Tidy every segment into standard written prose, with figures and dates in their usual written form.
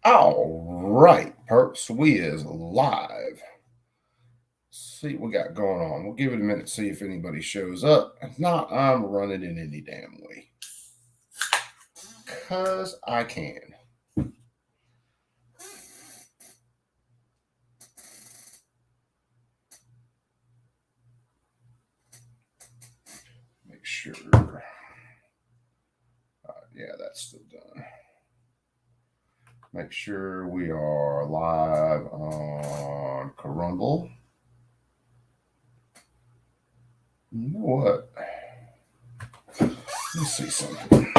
All right, Perps, we is live. See what we got going on. We'll give it a minute to see if anybody shows up. If not, I'm running it any damn way. Because I can. Make sure. Yeah, that's still done. Make sure we are live on Carumble. You know what? Let's see something.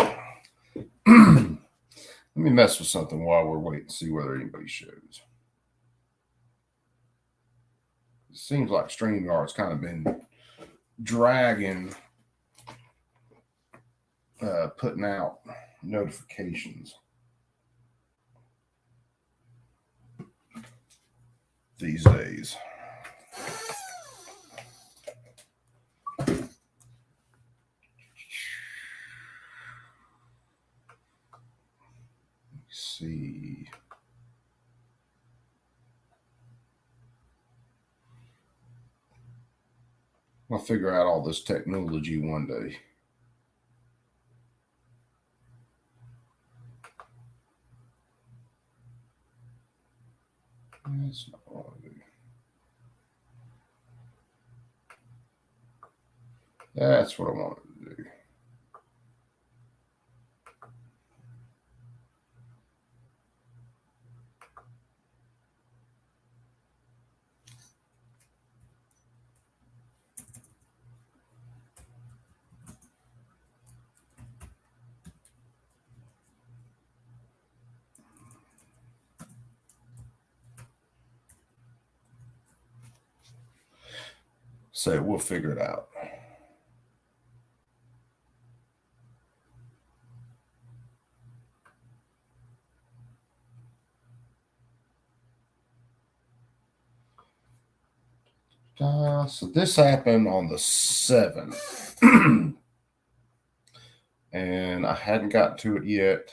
Let me mess with something while we're waiting to see whether anybody shows. It seems like StreamYard's kind of been dragging, putting out notifications these days. Let's see. I'll figure out all this technology one day. That's not what I want to do. That's what I wanted to do. So we'll figure it out. So this happened on the 7th. And I hadn't gotten to it yet.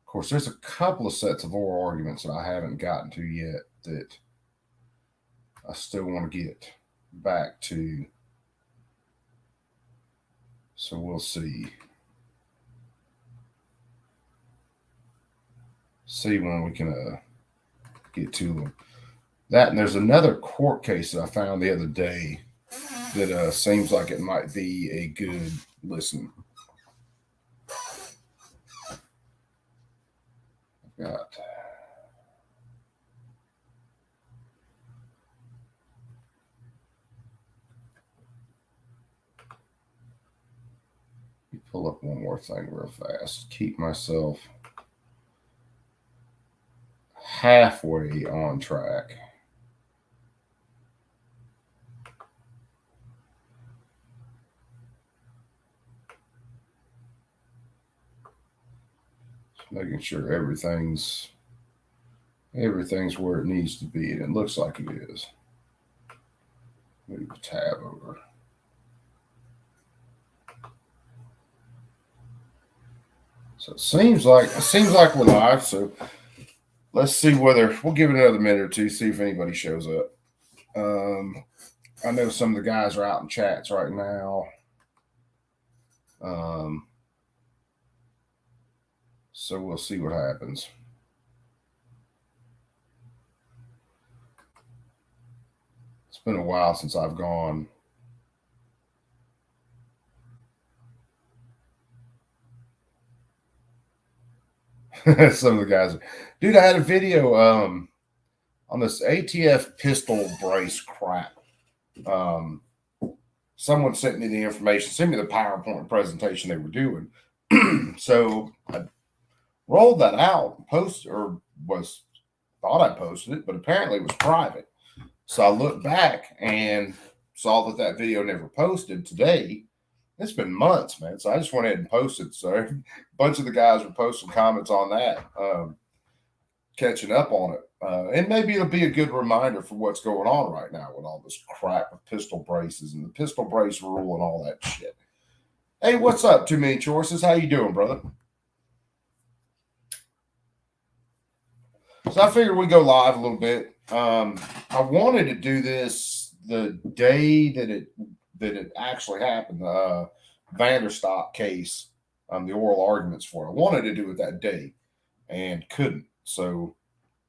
Of course, there's a couple of sets of oral arguments that I haven't gotten to yet that I still want to get back to. So we'll see. See when we can get to them. That, and there's another court case that I found the other day that seems like it might be a good listen. I've got pull up one more thing real fast. Keep myself halfway on track. Just making sure everything's where it needs to be, and it looks like it is. Move the tab over. So it seems like we're live. So let's see whether we'll give it another minute or two, see if anybody shows up. I know some of the guys are out in chats right now. So we'll see what happens. It's been a while since I've gone. Some of the guys, dude, I had a video on this ATF pistol brace crap. Someone sent me the information, sent me the PowerPoint presentation they were doing. So I rolled that out, thought I posted it, but apparently it was private. So I looked back and saw that video never posted today. It's been months, man. So I just went ahead and posted. So a bunch of the guys were posting comments on that, catching up on it. And maybe it'll be a good reminder for what's going on right now with all this crap with pistol braces and the pistol brace rule and all that shit. Hey, what's up, Too Many Choices? How you doing, brother? So I figured we'd go live a little bit. I wanted to do this the day that it actually happened. The VanDerStok case, the oral arguments for it. I wanted to do it that day and couldn't. So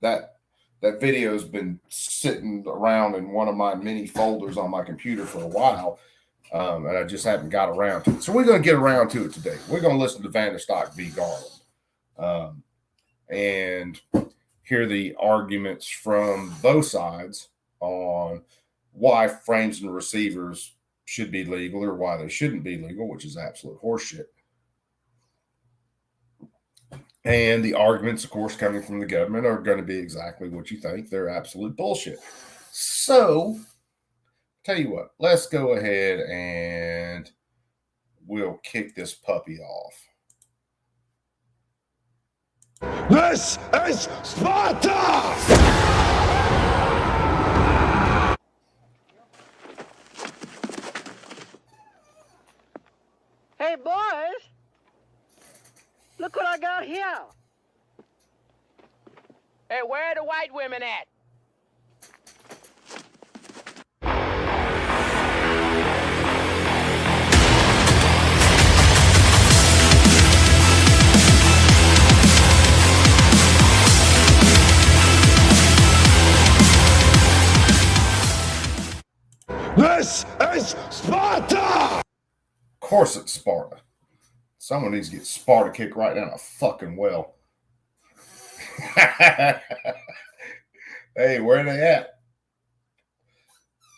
that video has been sitting around in one of my many folders on my computer for a while, and I just haven't got around to it. So we're going to get around to it today. We're going to listen to VanDerStok v. Garland, and hear the arguments from both sides on why frames and receivers should be legal or why they shouldn't be legal, which is absolute horseshit. And the arguments, of course, coming from the government are going to be exactly what you think. They're absolute bullshit. So, tell you what, let's go ahead and we'll kick this puppy off. This is Sparta! Hey, boys! Look what I got here! Hey, where are the white women at? This is Sparta! Of course it's Sparta. Someone needs to get Sparta kicked right down a fucking well. Hey, where are they at?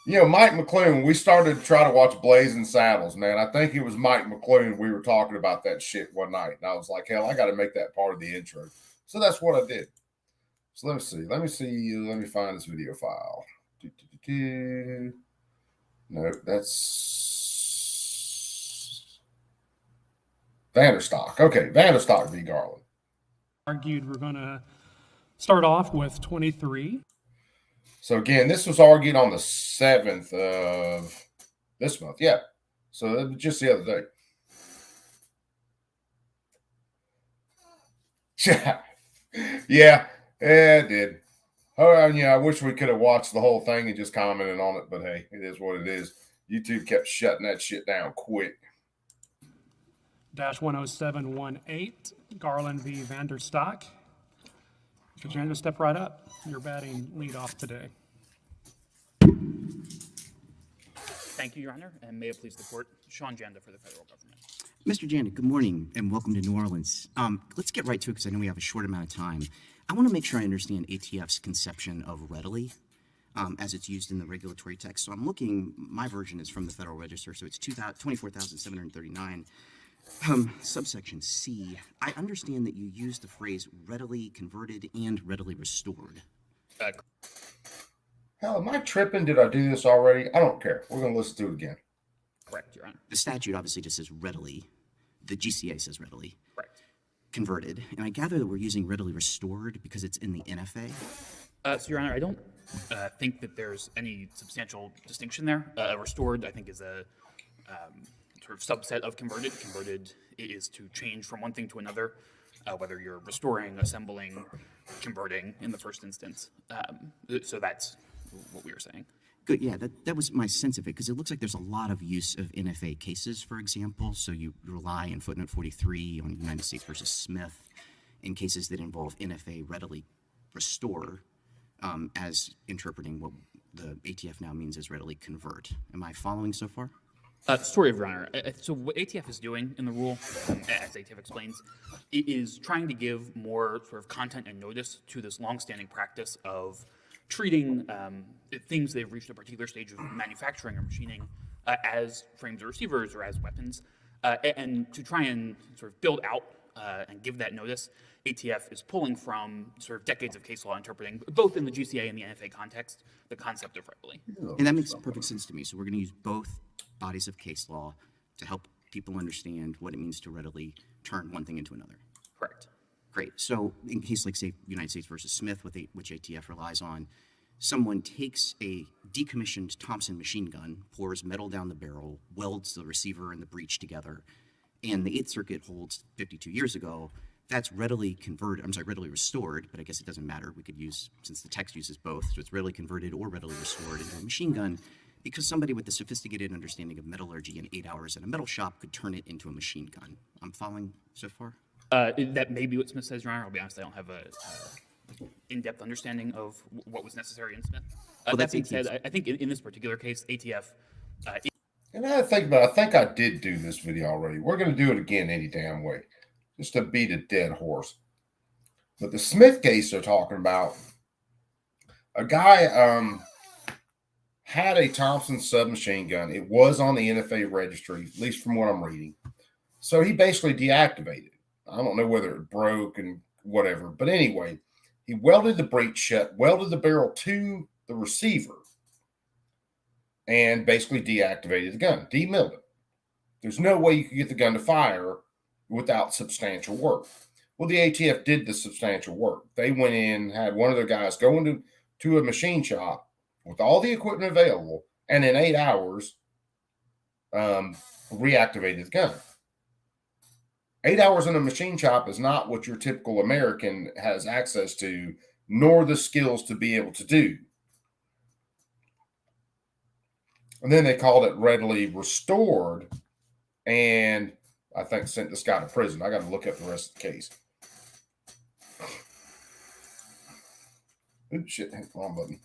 You know, Mike McClune, we started to try to watch Blazing Saddles, man. I think it was Mike McClune. We were talking about that shit one night. And I was like, hell, I got to make that part of the intro. So that's what I did. So let me see. Let me find this video file. No, that's VanDerStok. Okay, VanDerStok v. Garland. Argued we're going to start off with 23. So again, this was argued on the 7th of this month. Yeah. So just the other day. Yeah, it did. Oh, yeah, I wish we could have watched the whole thing and just commented on it, but hey, it is what it is. YouTube kept shutting that shit down quick. -10718, Garland v. VanDerStok. Mr. Janda, step right up. You're batting lead off today. Thank you, Your Honor, and may it please the court, Sean Janda for the federal government. Mr. Janik, good morning and welcome to New Orleans. Let's get right to it because I know we have a short amount of time. I want to make sure I understand ATF's conception of readily as it's used in the regulatory text. So I'm looking, my version is from the Federal Register, so it's 24,739. Subsection C. I understand that you use the phrase readily converted and readily restored. Hell, am I tripping? Did I do this already? I don't care. We're going to listen to it again. Correct, Your Honor. The statute obviously just says readily. The GCA says readily. Correct. Converted. And I gather that we're using readily restored because it's in the NFA. So, Your Honor, I don't think that there's any substantial distinction there. Restored, I think, is a sort of subset of converted. Converted is to change from one thing to another, whether you're restoring, assembling, converting in the first instance. So that's what we were saying. Good, yeah, that was my sense of it, because it looks like there's a lot of use of NFA cases, for example. So you rely in footnote 43 on United States versus Smith in cases that involve NFA readily restore as interpreting what the ATF now means as readily convert. Am I following so far? Story of Your Honor. So what ATF is doing in the rule, as ATF explains, it is trying to give more sort of content and notice to this longstanding practice of treating things they've reached a particular stage of manufacturing or machining as frames or receivers or as weapons, and to try and sort of build out and give that notice, ATF is pulling from sort of decades of case law interpreting, both in the GCA and the NFA context, the concept of readily. And that makes perfect sense to me. So we're going to use both bodies of case law to help people understand what it means to readily turn one thing into another. Correct. Great. So in case like, say, United States versus Smith, which ATF relies on, someone takes a decommissioned Thompson machine gun, pours metal down the barrel, welds the receiver and the breech together, and the Eighth Circuit holds 52 years ago that's readily converted, I'm sorry, readily restored, but I guess it doesn't matter. We could use, since the text uses both, so it's readily converted or readily restored into a machine gun because somebody with a sophisticated understanding of metallurgy in 8 hours in a metal shop could turn it into a machine gun. I'm following so far? That may be what Smith says, Your Honor. I'll be honest, I don't have a in-depth understanding of what was necessary in Smith. Well, that that's being ATF's. said, I think in this particular case, ATF And I think about it, I think I did do this video already. We're going to do it again any damn way, just to beat a dead horse. But the Smith case they're talking about, a guy had a Thompson submachine gun. It was on the NFA registry, at least from what I'm reading. So he basically deactivated it. I don't know whether it broke and whatever. But anyway, he welded the breech shut, welded the barrel to the receiver, and basically deactivated the gun, demilled it. There's no way you could get the gun to fire without substantial work. Well, the ATF did the substantial work. They went in, had one of their guys go into a machine shop with all the equipment available, and in 8 hours, reactivated the gun. 8 hours in a machine shop is not what your typical American has access to, nor the skills to be able to do. And then they called it readily restored, and I think sent this guy to prison. I got to look up the rest of the case. Oops, shit, wrong button.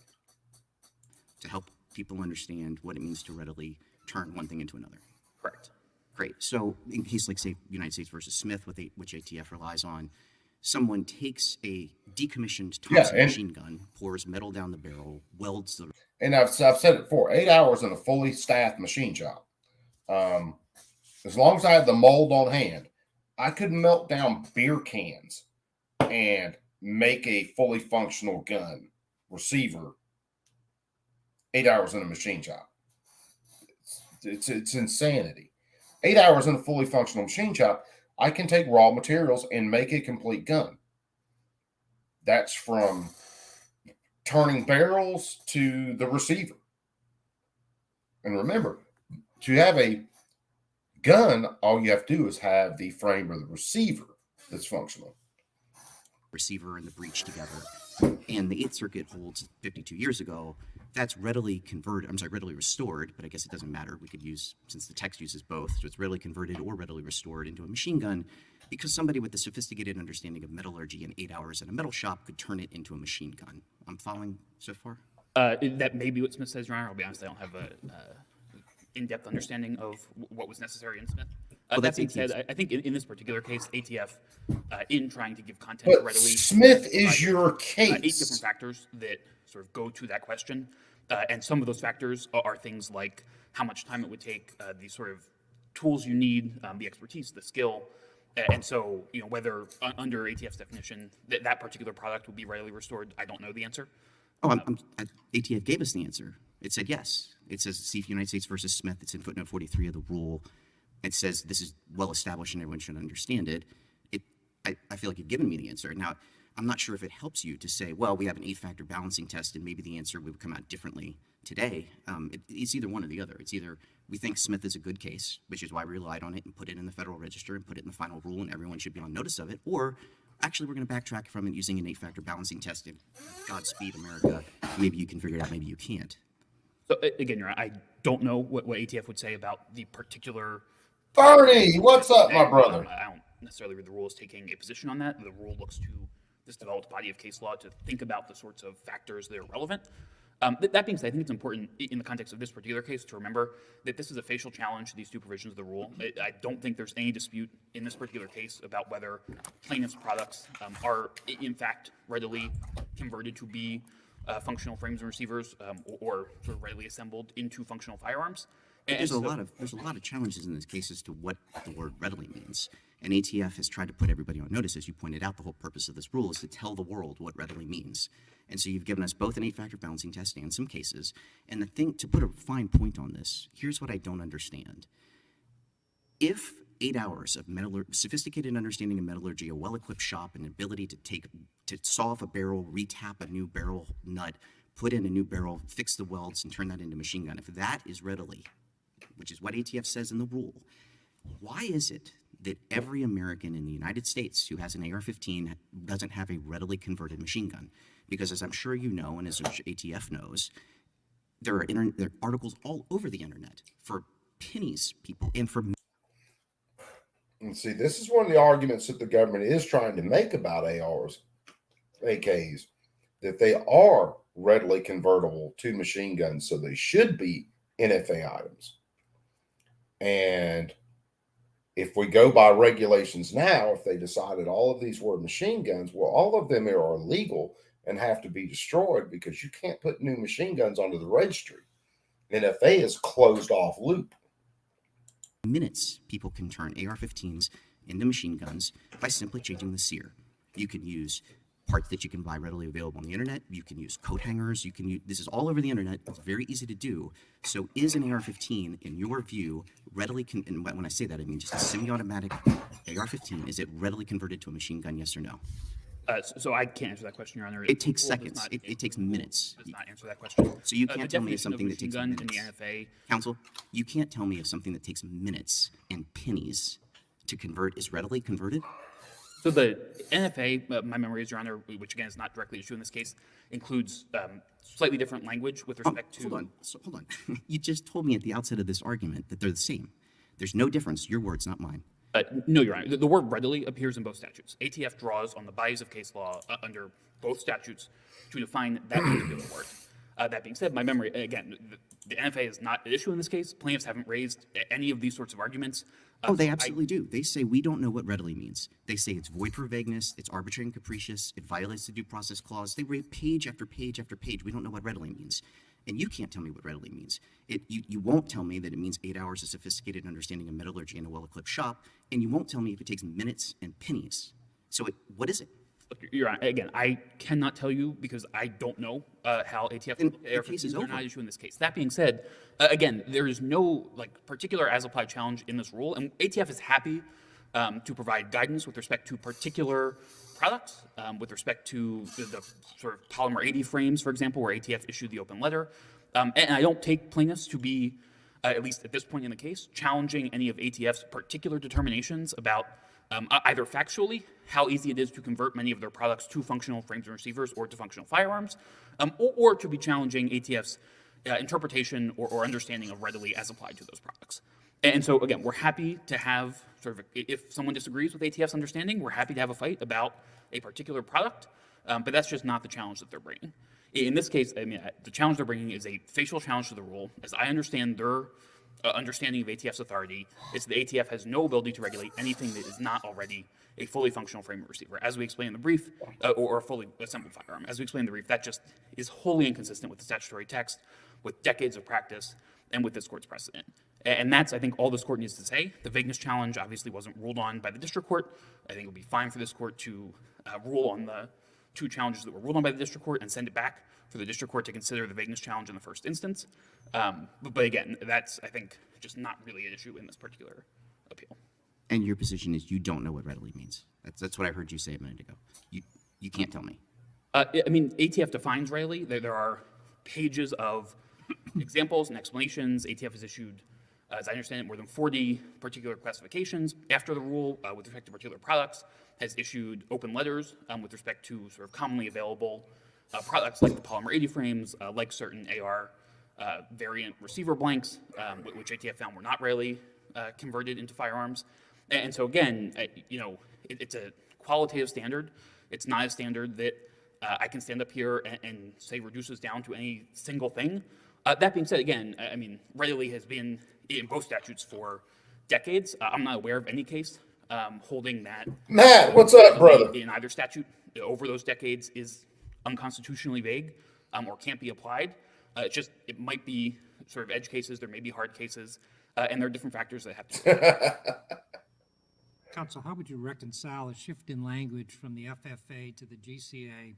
To help people understand what it means to readily turn one thing into another. correct. Great. So in case like, say, United States versus Smith, which ATF relies on, someone takes a decommissioned Thompson machine gun, pours metal down the barrel, welds the... And I've said it before, 8 hours in a fully staffed machine shop. As long as I had the mold on hand, I could melt down beer cans and make a fully functional gun receiver 8 hours in a machine shop. It's insanity. 8 hours in a fully functional machine shop, I can take raw materials and make a complete gun. That's from turning barrels to the receiver. And remember, to have a gun, all you have to do is have the frame or the receiver that's functional. Receiver and the breech together. And the 8th Circuit holds 52 years ago, that's readily restored, but I guess it doesn't matter. We could use, since the text uses both, so it's readily converted or readily restored into a machine gun because somebody with a sophisticated understanding of metallurgy in 8 hours in a metal shop could turn it into a machine gun. I'm following so far? That may be what Smith says, Your Honor. I'll be honest, I don't have a in-depth understanding of what was necessary in Smith. Well, that being said, I think in this particular case, ATF, in trying to give content But readily... Smith is your case. 8 different factors that sort of go to that question. And some of those factors are things like how much time it would take, the sort of tools you need, the expertise, the skill. And so, whether under ATF's definition that particular product would be readily restored, I don't know the answer. Oh, ATF gave us the answer. It said yes. It says, see United States versus Smith. It's in footnote 43 of the rule. It says this is well established and everyone should understand it. I feel like you've given me the answer. Now, I'm not sure if it helps you to say, well, we have an 8-factor balancing test and maybe the answer would come out differently today. It's either one or the other. It's either we think Smith is a good case, which is why we relied on it and put it in the Federal Register and put it in the final rule and everyone should be on notice of it, or actually we're going to backtrack from it using an 8-factor balancing test and Godspeed America. Maybe you can figure it out, maybe you can't. So again, I don't know what ATF would say about the particular... Bernie, what's up, my brother? I don't necessarily read the rule as taking a position on that. The rule looks to this developed body of case law to think about the sorts of factors that are relevant. That being said, I think it's important in the context of this particular case to remember that this is a facial challenge to these two provisions of the rule. I don't think there's any dispute in this particular case about whether plaintiff's products are in fact readily converted to be functional frames and receivers or sort of readily assembled into functional firearms. There's a lot of challenges in this case as to what the word readily means. And ATF has tried to put everybody on notice, as you pointed out. The whole purpose of this rule is to tell the world what readily means. And so you've given us both an 8-factor balancing test and some cases. And the thing, to put a fine point on this, here's what I don't understand. If 8 hours of sophisticated understanding of metallurgy, a well-equipped shop, and ability to saw off a barrel, retap a new barrel nut, put in a new barrel, fix the welds, and turn that into a machine gun, if that is readily, which is what ATF says in the rule, why is it that every American in the United States who has an AR-15 doesn't have a readily converted machine gun. Because as I'm sure you know, and as ATF knows, there are articles all over the internet for pennies, people, and for... And see, this is one of the arguments that the government is trying to make about ARs, AKs, that they are readily convertible to machine guns, so they should be NFA items. And if we go by regulations now, if they decided all of these were machine guns, well, all of them are illegal and have to be destroyed because you can't put new machine guns onto the registry. NFA is closed off loop. Minutes, people can turn AR-15s into machine guns by simply changing the sear. You can use parts that you can buy readily available on the internet. You can use coat hangers. You can use, this is all over the internet. It's very easy to do. So is an AR-15, in your view, readily, and when I say that, I mean just a semi-automatic AR-15, is it readily converted to a machine gun, yes or no? So I can't answer that question, Your Honor. It takes seconds. It takes minutes. Does not answer that question. So you can't tell me of something that takes gun minutes. In the NFA. Counsel, you can't tell me of something that takes minutes and pennies to convert is readily converted? So the NFA, my memory is, Your Honor, which again is not directly issued in this case, includes slightly different language with respect to... Hold on. You just told me at the outset of this argument that they're the same. There's no difference. Your words, not mine. No, Your Honor. The word readily appears in both statutes. ATF draws on the bodies of case law under both statutes to define that particular word. That being said, my memory, again, the NFA is not an issue in this case. Plaintiffs haven't raised any of these sorts of arguments. Oh, they absolutely do. They say we don't know what readily means. They say it's void for vagueness, it's arbitrary and capricious, it violates the due process clause. They read page after page after page. We don't know what readily means. And you can't tell me what readily means. You won't tell me that it means 8 hours of sophisticated understanding of metallurgy in a well-equipped shop, and you won't tell me if it takes minutes and pennies. So what is it? Look, Your Honor, again, I cannot tell you because I don't know how ATF AR-15s are not issue in this case. That being said, again, there is no particular as-applied challenge in this rule, and ATF is happy to provide guidance with respect to particular products, with respect to the sort of polymer 80 frames, for example, where ATF issued the open letter. And I don't take plaintiffs to be, at least at this point in the case, challenging any of ATF's particular determinations about either factually how easy it is to convert many of their products to functional frames and receivers or to functional firearms, or to be challenging ATF's interpretation or understanding of readily as applied to those products. And so, again, we're happy to have sort of, if someone disagrees with ATF's understanding, we're happy to have a fight about a particular product, but that's just not the challenge that they're bringing. In this case, I mean, the challenge they're bringing is a facial challenge to the rule. As I understand their understanding of ATF's authority, it's that ATF has no ability to regulate anything that is not already a fully functional frame and receiver. As we explained in the brief, or a fully assembled firearm. As we explained in the brief, that just is wholly inconsistent with the statutory text, with decades of practice, and with this court's precedent. And that's, I think, all this court needs to say. The vagueness challenge obviously wasn't ruled on by the district court. I think it would be fine for this court to rule on the two challenges that were ruled on by the district court and send it back for the district court to consider the vagueness challenge in the first instance. But again, that's, I think, just not really an issue in this particular appeal. And your position is you don't know what readily means. That's what I heard you say a minute ago. You can't tell me. I mean, ATF defines readily. There are pages of examples and explanations. ATF has issued, as I understand it, more than 40 particular classifications after the rule with respect to particular products, has issued open letters with respect to sort of commonly available products like the polymer 80 frames, like certain AR variant receiver blanks, which ATF found were not readily converted into firearms. And so again, it's a qualitative standard. It's not a standard that I can stand up here and say reduces down to any single thing. That being said, again, I mean, readily has been in both statutes for decades. I'm not aware of any case holding that. Matt, what's up, brother? In either statute over those decades is unconstitutionally vague or can't be applied. It might be sort of edge cases. There may be hard cases, and there are different factors that have to be. Counsel, how would you reconcile a shift in language from the FFA to the GCA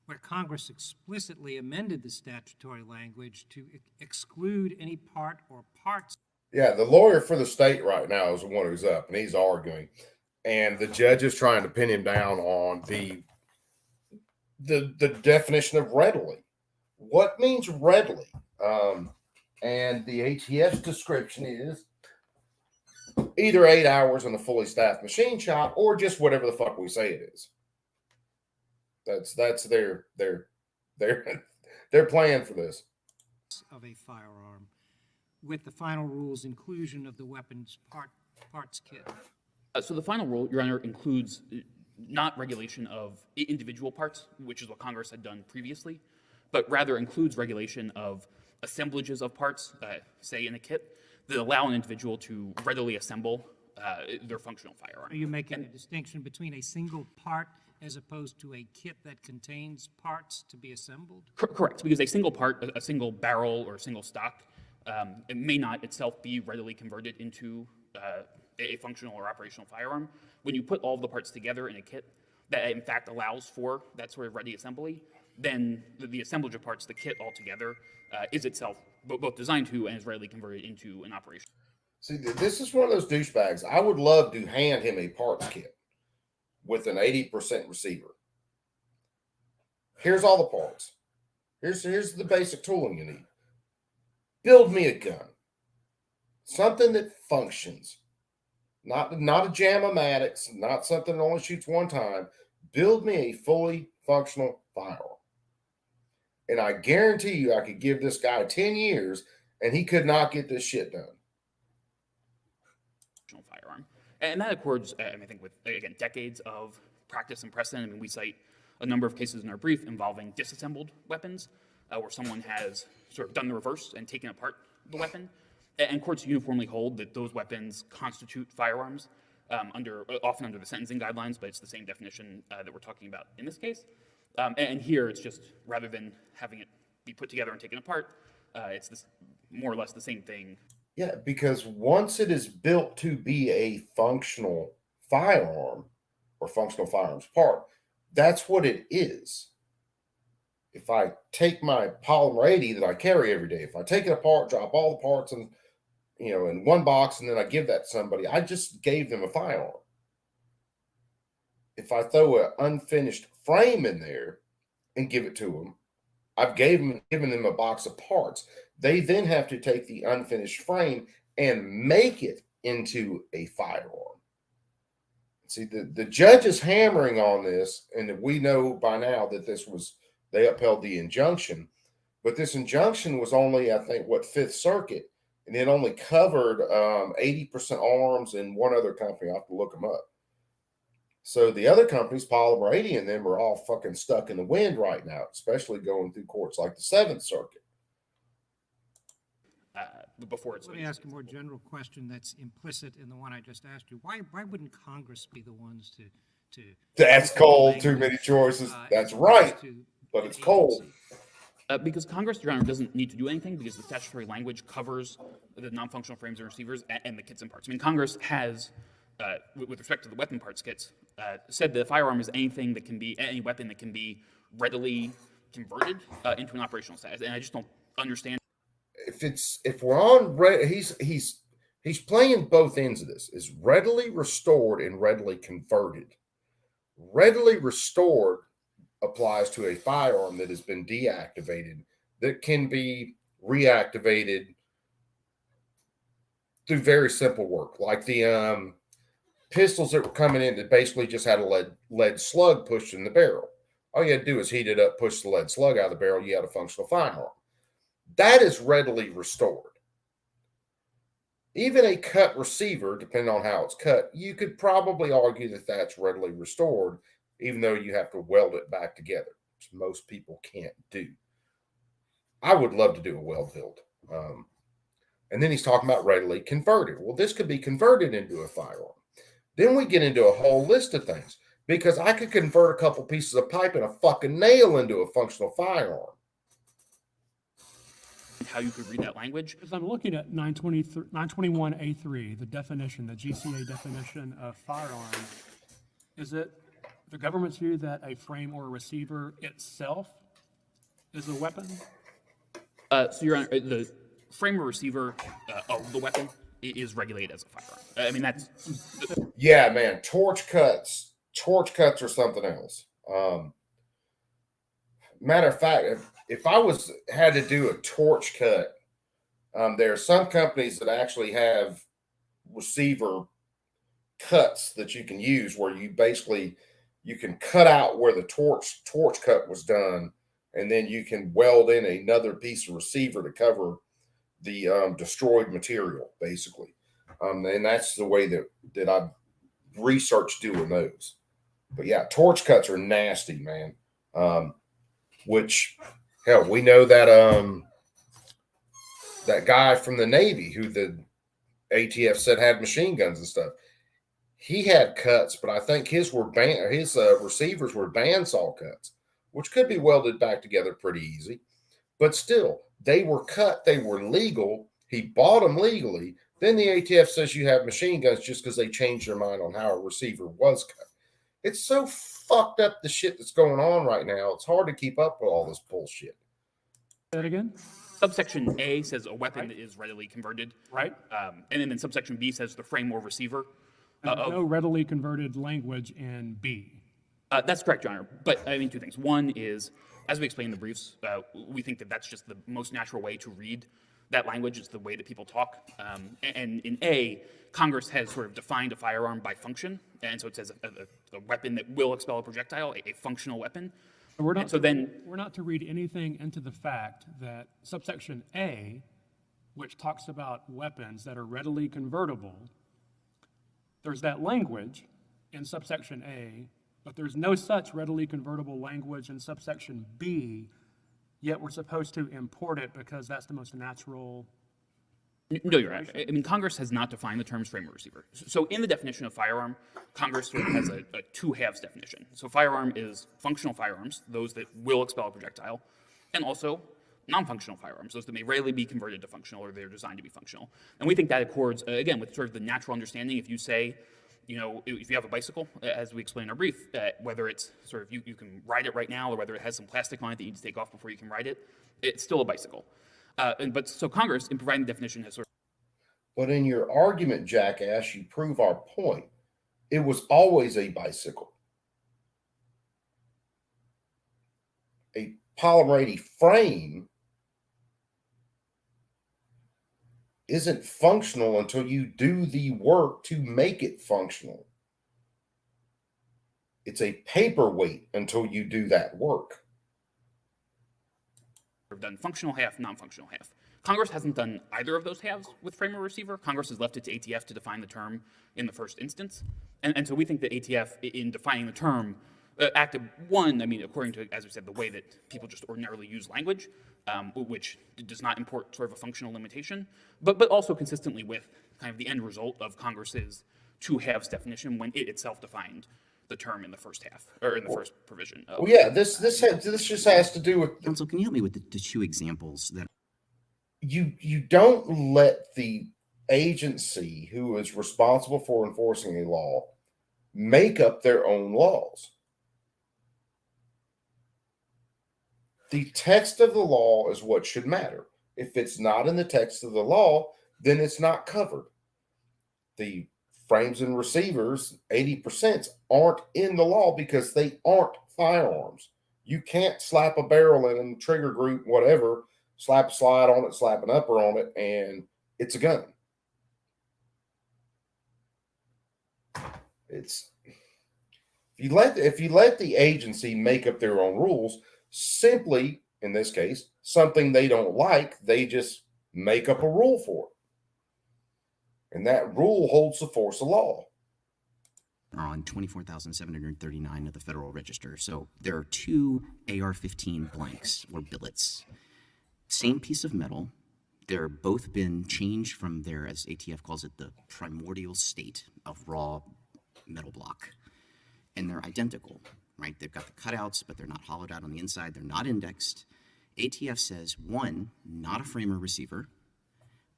where Congress explicitly amended the statutory language to exclude any part or parts? Yeah, the lawyer for the state right now is the one who's up, and he's arguing. And the judge is trying to pin him down on the definition of readily. What means readily? And the ATF's description is either 8 hours in a fully staffed machine shop or just whatever the fuck we say it is. That's their their plan for this. Of a firearm, with the final rule's inclusion of the weapons parts kit. So the final rule, Your Honor, includes not regulation of individual parts, which is what Congress had done previously, but rather includes regulation of assemblages of parts, say in a kit, that allow an individual to readily assemble their functional firearm. Are you making a distinction between a single part as opposed to a kit that contains parts to be assembled? Correct, because a single part, a single barrel or a single stock, it may not itself be readily converted into a functional or operational firearm. When you put all of the parts together in a kit that in fact allows for that sort of ready assembly, then the assemblage of parts, the kit altogether, is itself both designed to and is readily converted into an operation. See, this is one of those douchebags. I would love to hand him a parts kit with an 80% receiver. Here's all the parts. Here's the basic tooling you need. Build me a gun. Something that functions. Not a jam-o-matics, not something that only shoots one time. Build me a fully functional firearm. And I guarantee you I could give this guy 10 years and he could not get this shit done. Firearm. And that accords, I think, with, again, decades of practice and precedent. I mean, we cite a number of cases in our brief involving disassembled weapons, where someone has sort of done the reverse and taken apart the weapon. And courts uniformly hold that those weapons constitute firearms, often under the sentencing guidelines, but it's the same definition that we're talking about in this case. And here, it's just, rather than having it be put together and taken apart, it's this, more or less the same thing. Yeah, because once it is built to be a functional firearm or functional firearms part, that's what it is. If I take my polymer 80 that I carry every day, if I take it apart, drop all the parts in one box, and then I give that to somebody, I just gave them a firearm. If I throw an unfinished frame in there and give it to them, I've given them a box of parts. They then have to take the unfinished frame and make it into a firearm. See, the judge is hammering on this, and we know by now that they upheld the injunction, but this injunction was only, I think, Fifth Circuit, and it only covered 80% arms and one other company. I'll have to look them up. So the other companies, Polymer 80 and them, are all fucking stuck in the wind right now, especially going through courts like the Seventh Circuit. Before it's Let me ask a more general question that's implicit in the one I just asked you. Why wouldn't Congress be the ones to That's cold. Too many choices. That's right. But it's cold. Because Congress, Your Honor, doesn't need to do anything because the statutory language covers the non-functional frames and receivers and the kits and parts. I mean, Congress has, with respect to the weapon parts kits, said that a firearm is anything that can be, any weapon that can be readily converted into an operational status. And I just don't understand. If we're on, he's playing both ends of this. Is readily restored and readily converted. Readily restored applies to a firearm that has been deactivated that can be reactivated through very simple work, like the pistols that were coming in that basically just had a lead slug pushed in the barrel. All you had to do is heat it up, push the lead slug out of the barrel, you had a functional firearm. That is readily restored. Even a cut receiver, depending on how it's cut, you could probably argue that that's readily restored, even though you have to weld it back together, which most people can't do. I would love to do a weld build. And then he's talking about readily converted. Well, this could be converted into a firearm. Then we get into a whole list of things, because I could convert a couple pieces of pipe and a fucking nail into a functional firearm. How you could read that language. Because I'm looking at 921A3, the definition, the GCA definition of firearm. Is it the government's view that a frame or a receiver itself is a weapon? So, Your Honor, the frame or receiver of the weapon is regulated as a firearm. I mean, that's... Yeah, man, torch cuts are something else. Matter of fact, if I had to do a torch cut, there are some companies that actually have receiver cuts that you can use where you can cut out where the torch cut was done, and then you can weld in another piece of receiver to cover the destroyed material, basically. And that's the way that I've researched doing those. But yeah, torch cuts are nasty, man. Which, hell, we know that that guy from the Navy who the ATF said had machine guns and stuff. He had cuts, but I think his receivers were bandsaw cuts, which could be welded back together pretty easy. But still, they were cut. They were legal. He bought them legally. Then the ATF says you have machine guns just because they changed their mind on how a receiver was cut. It's so fucked up, the shit that's going on right now. It's hard to keep up with all this bullshit. Say that again? Subsection A says a weapon is readily converted. Right. And then subsection B says the frame or receiver. No readily converted language in B. That's correct, Your Honor. But I mean, two things. One is, as we explained in the briefs, we think that that's just the most natural way to read that language. It's the way that people talk. And in A, Congress has sort of defined a firearm by function. And so it says a weapon that will expel a projectile, a functional weapon. We're not, we're not to read anything into the fact that subsection A, which talks about weapons that are readily convertible, there's that language in subsection A, but there's no such readily convertible language in subsection B, yet we're supposed to import it because that's the most natural. No, you're right. I mean, Congress has not defined the terms frame or receiver. So in the definition of firearm, Congress sort of has a two-halves definition. So firearm is functional firearms, those that will expel a projectile, and also non-functional firearms, those that may rarely be converted to functional or they're designed to be functional. And we think that accords, again, with sort of the natural understanding. If you say, you know, if you have a bicycle, as we explained in our brief, whether it's sort of you can ride it right now or whether it has some plastic on it that you need to take off before you can ride it, it's still a bicycle. But so Congress, in providing the definition, has sort of. But in your argument, jackass, you prove our point. It was always a bicycle. A polymer frame isn't functional until you do the work to make it functional. It's a paperweight until you do that work. Done functional half, non-functional half. Congress hasn't done either of those halves with frame or receiver. Congress has left it to ATF to define the term in the first instance. And so we think that ATF, in defining the term, acted, one, I mean, according to, as we said, the way that people just ordinarily use language, which does not import sort of a functional limitation, but also consistently with kind of the end result of Congress's two halves definition when it itself defined the term in the first half, or in the first provision. Well, yeah, this just has to do with. Counsel, can you help me with the two examples that you don't let the agency who is responsible for enforcing a law make up their own laws. The text of the law is what should matter. If it's not in the text of the law, then it's not covered. The frames and receivers, 80%, aren't in the law because they aren't firearms. You can't slap a barrel in a trigger group, whatever, slap a slide on it, slap an upper on it, and it's a gun. If you let the agency make up their own rules, simply, in this case, something they don't like, they just make up a rule for it. And that rule holds the force of law. are on 24,739 of the Federal Register. So there are two AR-15 blanks or billets. Same piece of metal. They're both been changed from their, as ATF calls it, the primordial state of raw metal block. And they're identical, right? They've got the cutouts, but they're not hollowed out on the inside. They're not indexed. ATF says, one, not a frame or receiver,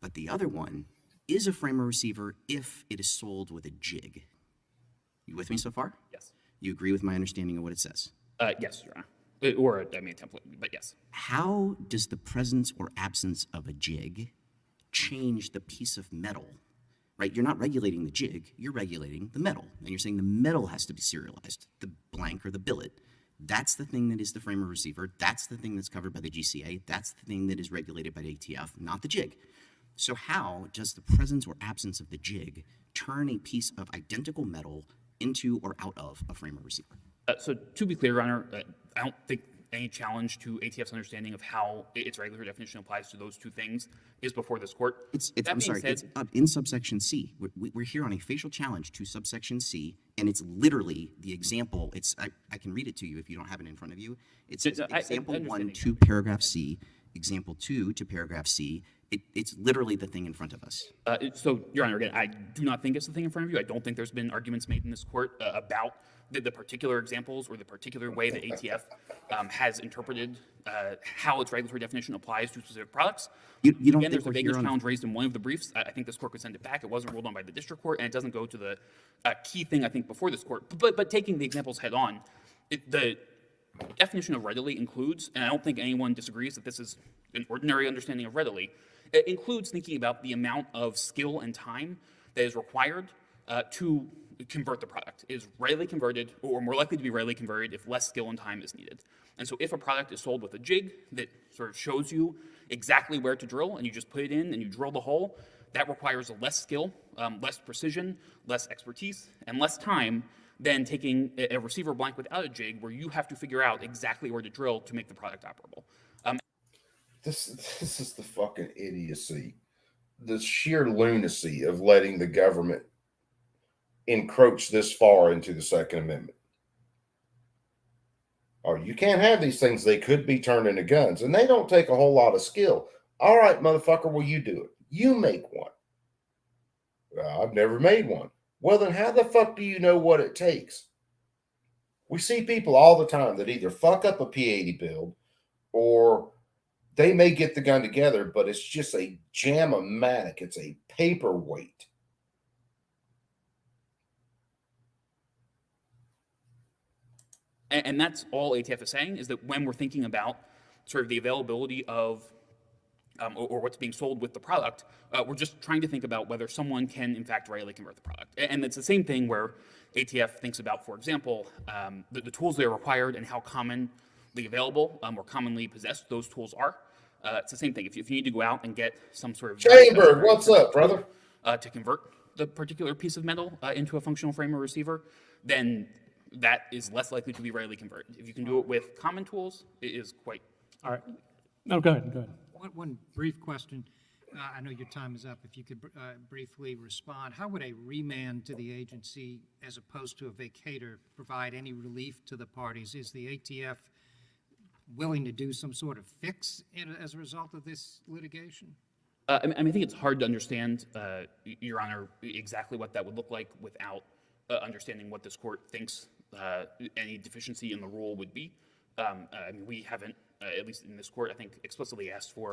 but the other one is a frame or receiver if it is sold with a jig. You with me so far? Yes. You agree with my understanding of what it says? Yes, Your Honor. Or, I mean, a template, but yes. How does the presence or absence of a jig change the piece of metal, right? You're not regulating the jig, you're regulating the metal. And you're saying the metal has to be serialized, the blank or the billet. That's the thing that is the frame or receiver. That's the thing that's covered by the GCA. That's the thing that is regulated by the ATF, not the jig. So how does the presence or absence of the jig turn a piece of identical metal into or out of a frame or receiver? So to be clear, Your Honor, I don't think any challenge to ATF's understanding of how its regulatory definition applies to those two things is before this court. I'm sorry, it's in subsection C. We're here on a facial challenge to subsection C, and it's literally the example. I can read it to you if you don't have it in front of you. It says example 1 to paragraph C, example 2 to paragraph C. It's literally the thing in front of us. So, Your Honor, again, I do not think it's the thing in front of you. I don't think there's been arguments made in this court about the particular examples or the particular way that ATF has interpreted how its regulatory definition applies to specific products. You don't Again, think there's a we're vagueness here on challenge raised in one of the briefs. I think this court could send it back. It wasn't ruled on by the district court, and it doesn't go to the key thing, I think, before this court. But taking the examples head on, the definition of readily includes, and I don't think anyone disagrees that this is an ordinary understanding of readily, it includes thinking about the amount of skill and time that is required to convert the product. It is readily converted, or more likely to be readily converted, if less skill and time is needed. And so if a product is sold with a jig that sort of shows you exactly where to drill, and you just put it in and you drill the hole, that requires less skill, less precision, less expertise, and less time than taking a receiver blank without a jig, where you have to figure out exactly where to drill to make the product operable. This is the fucking idiocy, the sheer lunacy of letting the government encroach this far into the Second Amendment. Oh, you can't have these things. They could be turned into guns, and they don't take a whole lot of skill. All right, motherfucker, well, you do it. You make one. I've never made one. Well, then how the fuck do you know what it takes? We see people all the time that either fuck up a P80 build, or they may get the gun together, but it's just a jam-o-matic. It's a paperweight. And that's all ATF is saying, is that when we're thinking about sort of the availability of or what's being sold with the product, we're just trying to think about whether someone can, in fact, readily convert the product. And it's the same thing where ATF thinks about, for example, the tools that are required and how commonly available or commonly possessed those tools are. It's the same thing. If you need to go out and get some sort of... Chamberg, what's up, brother? To convert the particular piece of metal into a functional frame or receiver, then that is less likely to be readily converted. If you can do it with common tools, it is quite... All right. No, go ahead. Go ahead. One brief question. I know your time is up. If you could briefly respond, how would a remand to the agency as opposed to a vacator provide any relief to the parties? Is the ATF willing to do some sort of fix as a result of this litigation? I think it's hard to understand, Your Honor, exactly what that would look like without understanding what this court thinks any deficiency in the rule would be. We haven't, at least in this court, I think, explicitly asked for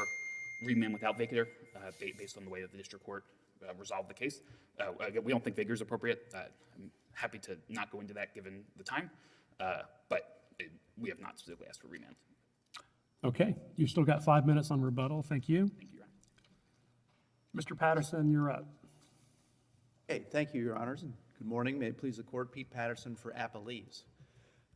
remand without vacator based on the way that the district court resolved the case. We don't think vacator is appropriate. I'm happy to not go into that given the time, but we have not specifically asked for remand. Okay. You've still got 5 minutes on rebuttal. Thank you. Thank you, Your Honor. Mr. Patterson, you're up. Hey, thank you, Your Honors, and good morning. May it please the Court, Pete Patterson for Appellees.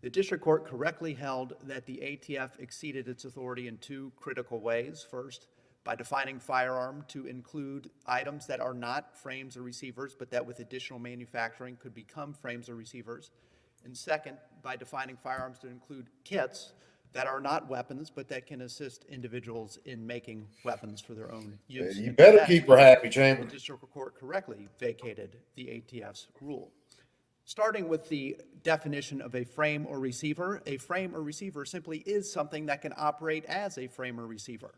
The District Court correctly held that the ATF exceeded its authority in two critical ways. First, by defining firearm to include items that are not frames or receivers, but that with additional manufacturing could become frames or receivers. And second, by defining firearms to include kits that are not weapons, but that can assist individuals in making weapons for their own use. You better keep her happy, Chamber. The District Court correctly vacated the ATF's rule. Starting with the definition of a frame or receiver simply is something that can operate as a frame or receiver.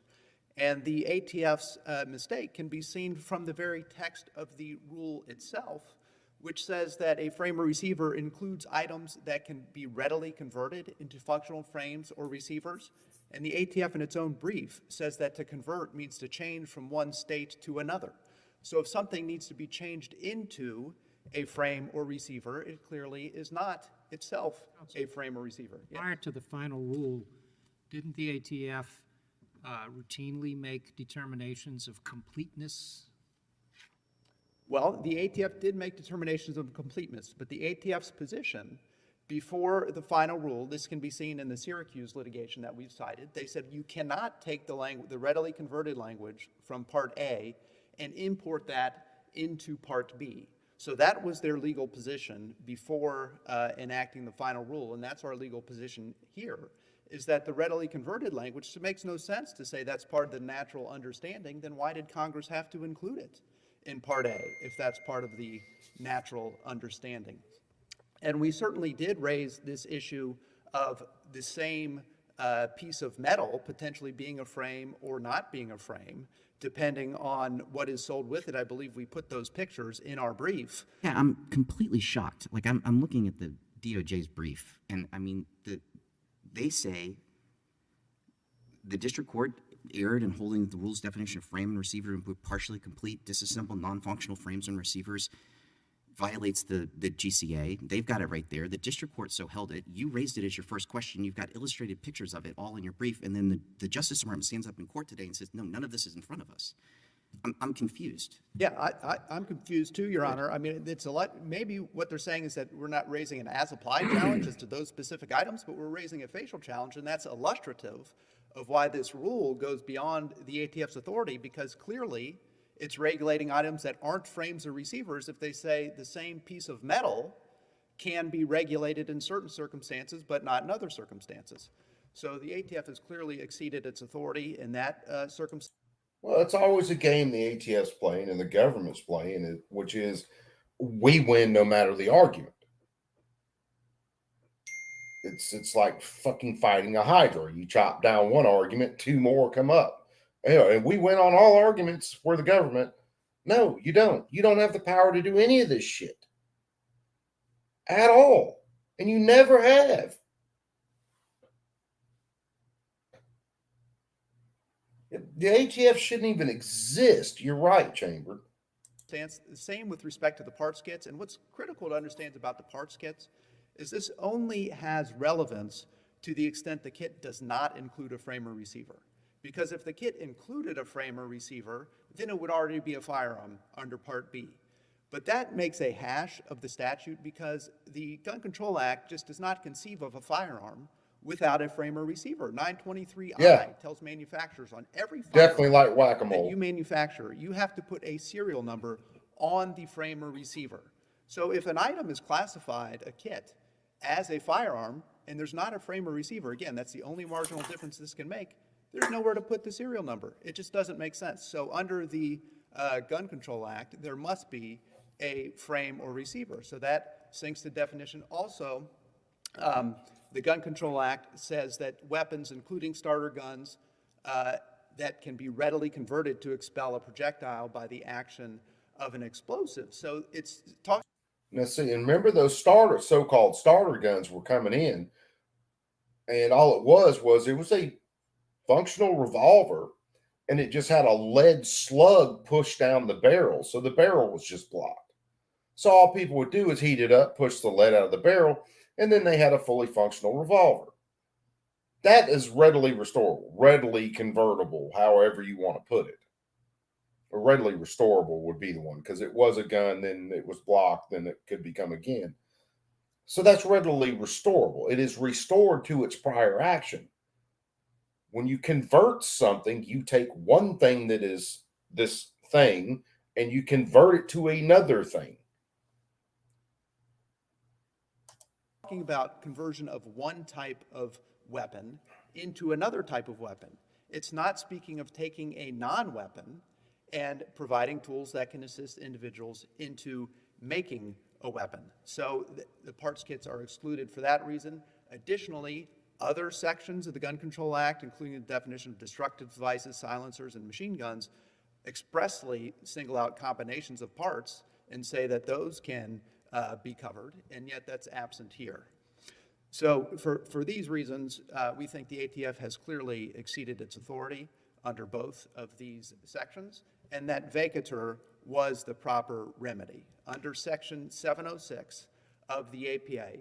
And the ATF's mistake can be seen from the very text of the rule itself, which says that a frame or receiver includes items that can be readily converted into functional frames or receivers. And the ATF in its own brief says that to convert means to change from one state to another. So if something needs to be changed into a frame or receiver, it clearly is not itself a frame or receiver. Prior to the final rule, didn't the ATF routinely make determinations of completeness? Well, the ATF did make determinations of completeness, but the ATF's position before the final rule, this can be seen in the Syracuse litigation that we've cited, they said you cannot take the readily converted language from Part A and import that into Part B. So that was their legal position before enacting the final rule, and that's our legal position here, is that the readily converted language, it makes no sense to say that's part of the natural understanding, then why did Congress have to include it in Part A if that's part of the natural understanding? And we certainly did raise this issue of the same piece of metal potentially being a frame or not being a frame, depending on what is sold with it. I believe we put those pictures in our brief. Yeah, I'm completely shocked. Like, I'm looking at the DOJ's brief, and I mean, they say the district court erred in holding the rules definition of frame and receiver and partially complete, disassembled, non-functional frames and receivers violates the GCA. They've got it right there. The district court so held it. You raised it as your first question. You've got illustrated pictures of it all in your brief, and then the Justice Department stands up in court today and says, no, none of this is in front of us. I'm confused. Yeah, I'm confused too, Your Honor. I mean, it's a lot. Maybe what they're saying is that we're not raising an as-applied challenge as to those specific items, but we're raising a facial challenge, and that's illustrative of why this rule goes beyond the ATF's authority, because clearly it's regulating items that aren't frames or receivers if they say the same piece of metal can be regulated in certain circumstances, but not in other circumstances. So the ATF has clearly exceeded its authority in that circumstance. Well, it's always a game the ATF's playing and the government's playing, which is we win no matter the argument. It's like fucking fighting a hydra. You chop down one argument, two more come up. And we win on all arguments for the government. No, you don't. You don't have the power to do any of this shit at all. And you never have. The ATF shouldn't even exist. You're right, Chamber. The same with respect to the parts kits. And what's critical to understand about the parts kits is this only has relevance to the extent the kit does not include a frame or receiver. Because if the kit included a frame or receiver, then it would already be a firearm under Part B. But that makes a hash of the statute because the Gun Control Act just does not conceive of a firearm without a frame or receiver. 923I tells manufacturers on every firearm Definitely like whack-a-mole that you manufacture, you have to put a serial number on the frame or receiver. So if an item is classified, a kit, as a firearm, and there's not a frame or receiver, again, that's the only marginal difference this can make, there's nowhere to put the serial number. It just doesn't make sense. So under the Gun Control Act, there must be a frame or receiver. So that sinks the definition. Also, the Gun Control Act says that weapons, including starter guns, that can be readily converted to expel a projectile by the action of an explosive. So it's talking. Now, see, and remember those so-called starter guns were coming in, and all it was a functional revolver, and it just had a lead slug pushed down the barrel, so the barrel was just blocked. So all people would do is heat it up, push the lead out of the barrel, and then they had a fully functional revolver. That is readily restorable, readily convertible, however you want to put it. Or readily restorable would be the one, because it was a gun, then it was blocked, then it could become again. So that's readily restorable. It is restored to its prior action. When you convert something, you take one thing that is this thing and you convert it to another thing. Talking about conversion of one type of weapon into another type of weapon. It's not speaking of taking a non-weapon and providing tools that can assist individuals into making a weapon. So the parts kits are excluded for that reason. Additionally, other sections of the Gun Control Act, including the definition of destructive devices, silencers, and machine guns, expressly single out combinations of parts and say that those can be covered, and yet that's absent here. So for these reasons, we think the ATF has clearly exceeded its authority under both of these sections, and that vacatur was the proper remedy. Under Section 706 of the APA,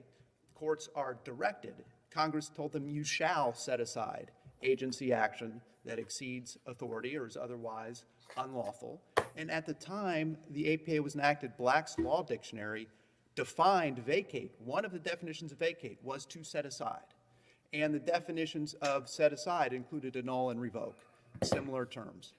courts are directed. Congress told them you shall set aside agency action that exceeds authority or is otherwise unlawful. And at the time the APA was enacted, Black's Law Dictionary defined vacate. One of the definitions of vacate was to set aside. And the definitions of set aside included annul and revoke, similar terms.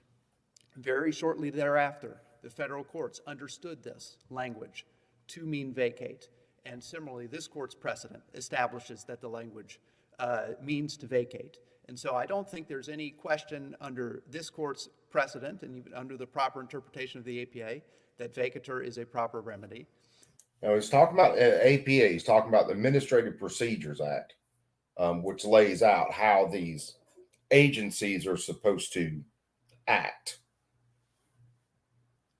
Very shortly thereafter, the federal courts understood this language to mean vacate. And similarly, this court's precedent establishes that the language means to vacate. And so I don't think there's any question under this court's precedent and even under the proper interpretation of the APA that vacatur is a proper remedy. Now he's talking about APA. He's talking about the Administrative Procedures Act, which lays out how these agencies are supposed to act.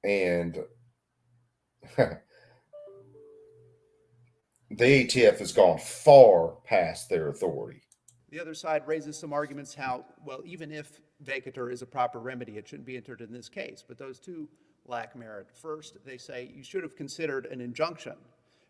And the ATF has gone far past their authority. The other side raises some arguments how, well, even if vacatur is a proper remedy, it shouldn't be entered in this case. But those two lack merit. First, they say you should have considered an injunction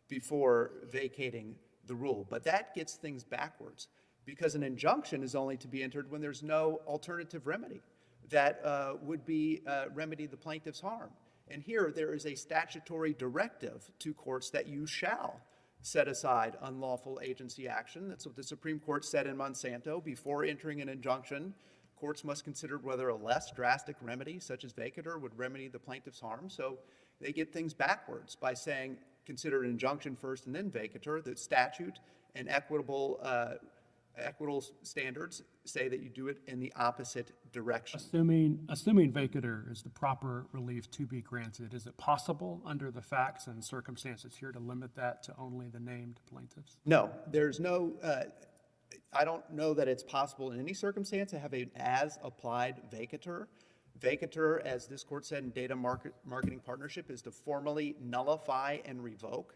before vacating the rule. But that gets things backwards because an injunction is only to be entered when there's no alternative remedy that would be remedy the plaintiff's harm. And here there is a statutory directive to courts that you shall set aside unlawful agency action. That's what the Supreme Court said in Monsanto. Before entering an injunction, courts must consider whether a less drastic remedy, such as vacatur, would remedy the plaintiff's harm. So they get things backwards by saying consider an injunction first and then vacatur. The statute and equitable standards say that you do it in the opposite direction. Assuming vacatur is the proper relief to be granted, is it possible under the facts and circumstances here to limit that to only the named plaintiffs? No, there's no, I don't know that it's possible in any circumstance to have an as-applied vacatur. Vacatur, as this court said in Data Marketing Partnership, is to formally nullify and revoke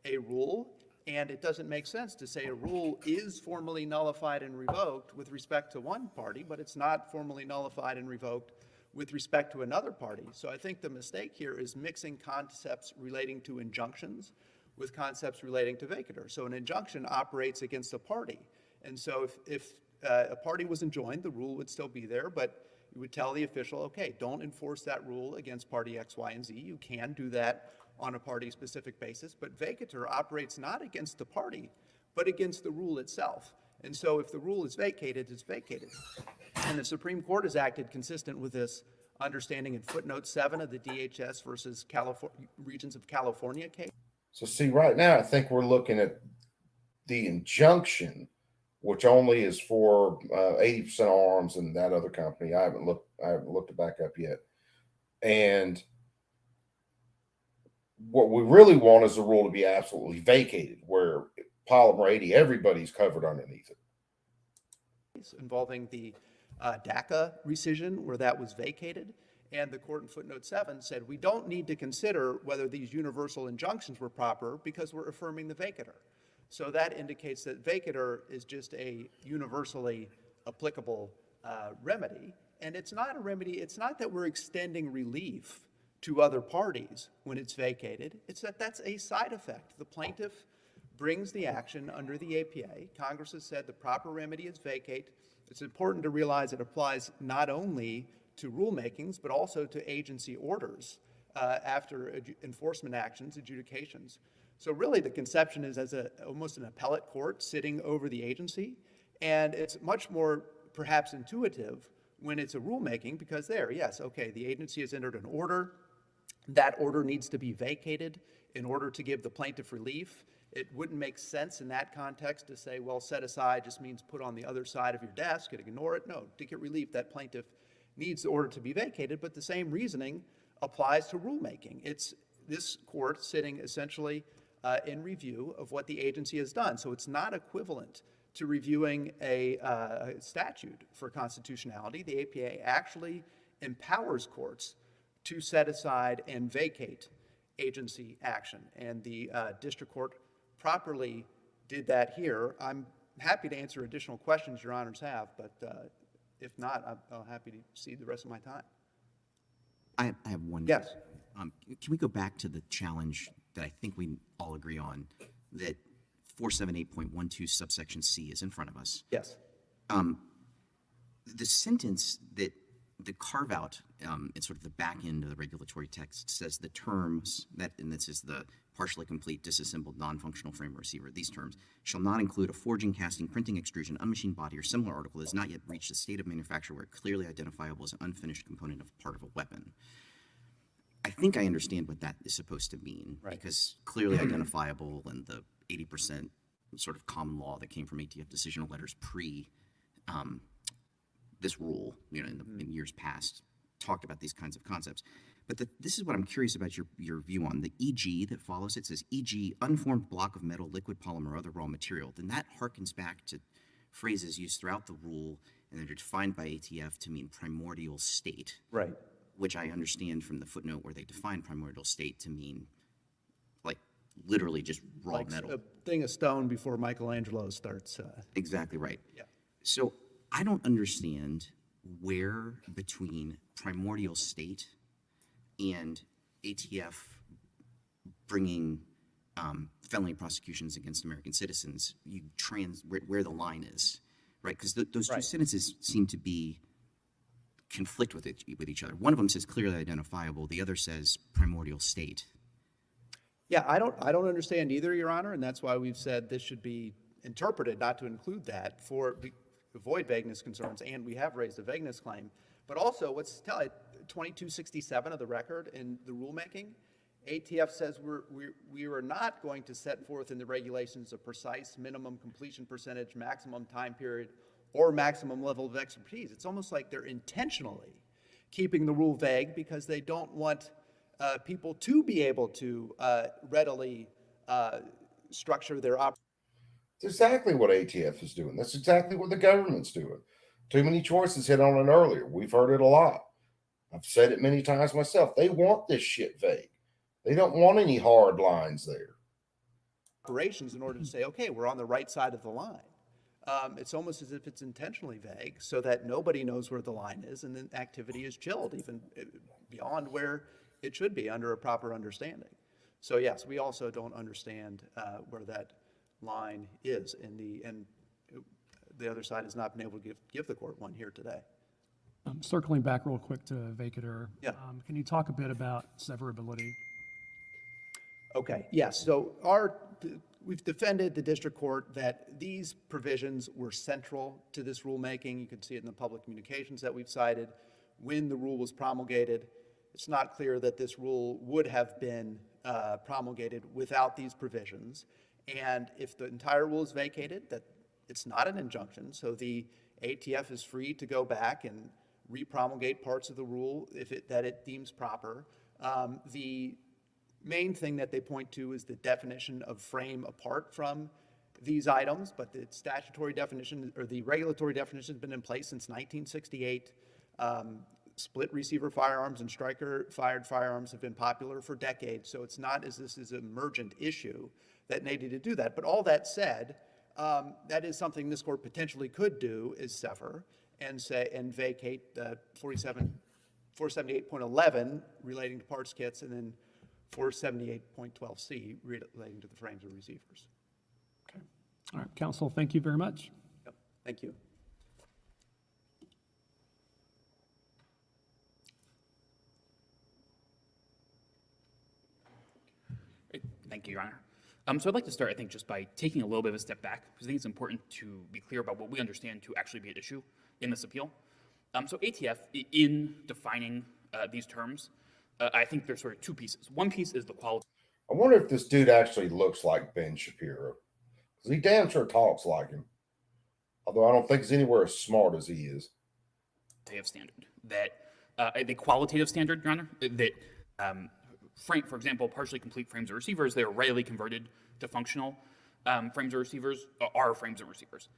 a rule. And it doesn't make sense to say a rule is formally nullified and revoked with respect to one party, but it's not formally nullified and revoked with respect to another party. So I think the mistake here is mixing concepts relating to injunctions with concepts relating to vacatur. So an injunction operates against a party. And so if a party was enjoined, the rule would still be there, but you would tell the official, okay, don't enforce that rule against party X, Y, and Z. You can do that on a party-specific basis, but vacatur operates not against the party, but against the rule itself. And so if the rule is vacated, it's vacated. And the Supreme Court has acted consistent with this understanding in footnote 7 of the DHS versus Regions of California case. So see, right now, I think we're looking at the injunction, which only is for 80% arms and that other company. I haven't looked it back up yet. And what we really want is the rule to be absolutely vacated, where polymer 80, everybody's covered underneath it. Involving the DACA rescission, where that was vacated. And the court in footnote 7 said, we don't need to consider whether these universal injunctions were proper because we're affirming the vacatur. So that indicates that vacatur is just a universally applicable remedy. And it's not a remedy, it's not that we're extending relief to other parties when it's vacated. It's that that's a side effect. The plaintiff brings the action under the APA. Congress has said the proper remedy is vacate. It's important to realize it applies not only to rulemakings, but also to agency orders after enforcement actions, adjudications. So really the conception is as almost an appellate court sitting over the agency. And it's much more perhaps intuitive when it's a rulemaking because yes, okay, the agency has entered an order. That order needs to be vacated in order to give the plaintiff relief. It wouldn't make sense in that context to say, well, set aside just means put on the other side of your desk and ignore it. No, to get relief, that plaintiff needs the order to be vacated, but the same reasoning applies to rulemaking. It's this court sitting essentially in review of what the agency has done. So it's not equivalent to reviewing a statute for constitutionality. The APA actually empowers courts to set aside and vacate agency action. And the district court properly did that here. I'm happy to answer additional questions your honors have, but if not, I'm happy to cede the rest of my time. I have one. Yes. Can we go back to the challenge that I think we all agree on, that 478.12 subsection C is in front of us? Yes. The sentence that the carve out in sort of the back end of the regulatory text says the terms that, and this is the partially complete, disassembled, non-functional frame or receiver, these terms, shall not include a forging, casting, printing, extrusion, unmachined body, or similar article that has not yet reached a state of manufacture where clearly identifiable as an unfinished component of part of a weapon. I think I understand what that is supposed to mean, because clearly identifiable and the 80% sort of common law that came from ATF decisional letters pre this rule, in years past, talked about these kinds of concepts. But this is what I'm curious about your view on. The EG that follows it says, EG, unformed block of metal, liquid polymer, or other raw material. Then that harkens back to phrases used throughout the rule, and they're defined by ATF to mean primordial state. Right. Which I understand from the footnote where they define primordial state to mean, like, literally just raw Like metal. a thing of stone before Michelangelo starts. Exactly right. Yeah. So I don't understand where between primordial state and ATF bringing felony prosecutions against American citizens, where the line is, right? Because those two sentences seem to be conflict with each other. One of them says clearly identifiable. The other says primordial state. Yeah, I don't understand either, Your Honor, and that's why we've said this should be interpreted not to include that for avoid vagueness concerns, and we have raised a vagueness claim. But also, what's 2267 of the record in the rulemaking, ATF says we are not going to set forth in the regulations a precise minimum completion percentage, maximum time period, or maximum level of expertise. It's almost like they're intentionally keeping the rule vague because they don't want people to be able to readily structure their operations. It's exactly what ATF is doing. That's exactly what the government's doing. Too many choices hit on it earlier. We've heard it a lot. I've said it many times myself. They want this shit vague. They don't want any hard lines there. Operations in order to say, okay, we're on the right side of the line. It's almost as if it's intentionally vague so that nobody knows where the line is and then activity is chilled even beyond where it should be under a proper understanding. So yes, we also don't understand where that line is and the other side has not been able to give the court one here today. Circling back real quick to vacatur, Yeah. Can you talk a bit about severability? Okay, yes, so we've defended the district court that these provisions were central to this rulemaking. You can see it in the public communications that we've cited. When the rule was promulgated, it's not clear that this rule would have been promulgated without these provisions. And if the entire rule is vacated, that it's not an injunction, so the ATF is free to go back and repromulgate parts of the rule that it deems proper. The main thing that they point to is the definition of frame apart from these items, but the statutory definition or the regulatory definition has been in place since 1968. Split receiver firearms and striker fired firearms have been popular for decades, so it's not as this is an emergent issue that needed to do that. But all that said, that is something this court potentially could do is sever and vacate 478.11 relating to parts kits and then 478.12C relating to the frames of receivers. Okay. All right, counsel, thank you very much. Yep. Thank you. Great. Thank you, Your Honor. So I'd like to start, I think, just by taking a little bit of a step back, because I think it's important to be clear about what we understand to actually be at issue in this appeal. So ATF, in defining these terms, I think there's sort of two pieces. One piece is the quality. I wonder if this dude actually looks like Ben Shapiro, because he damn sure talks like him. Although I don't think he's anywhere as smart as he is. Of standard that the qualitative standard, Your Honor, that frame, for example, partially complete frames of receivers, they are readily converted to functional frames of receivers, are frames of receivers.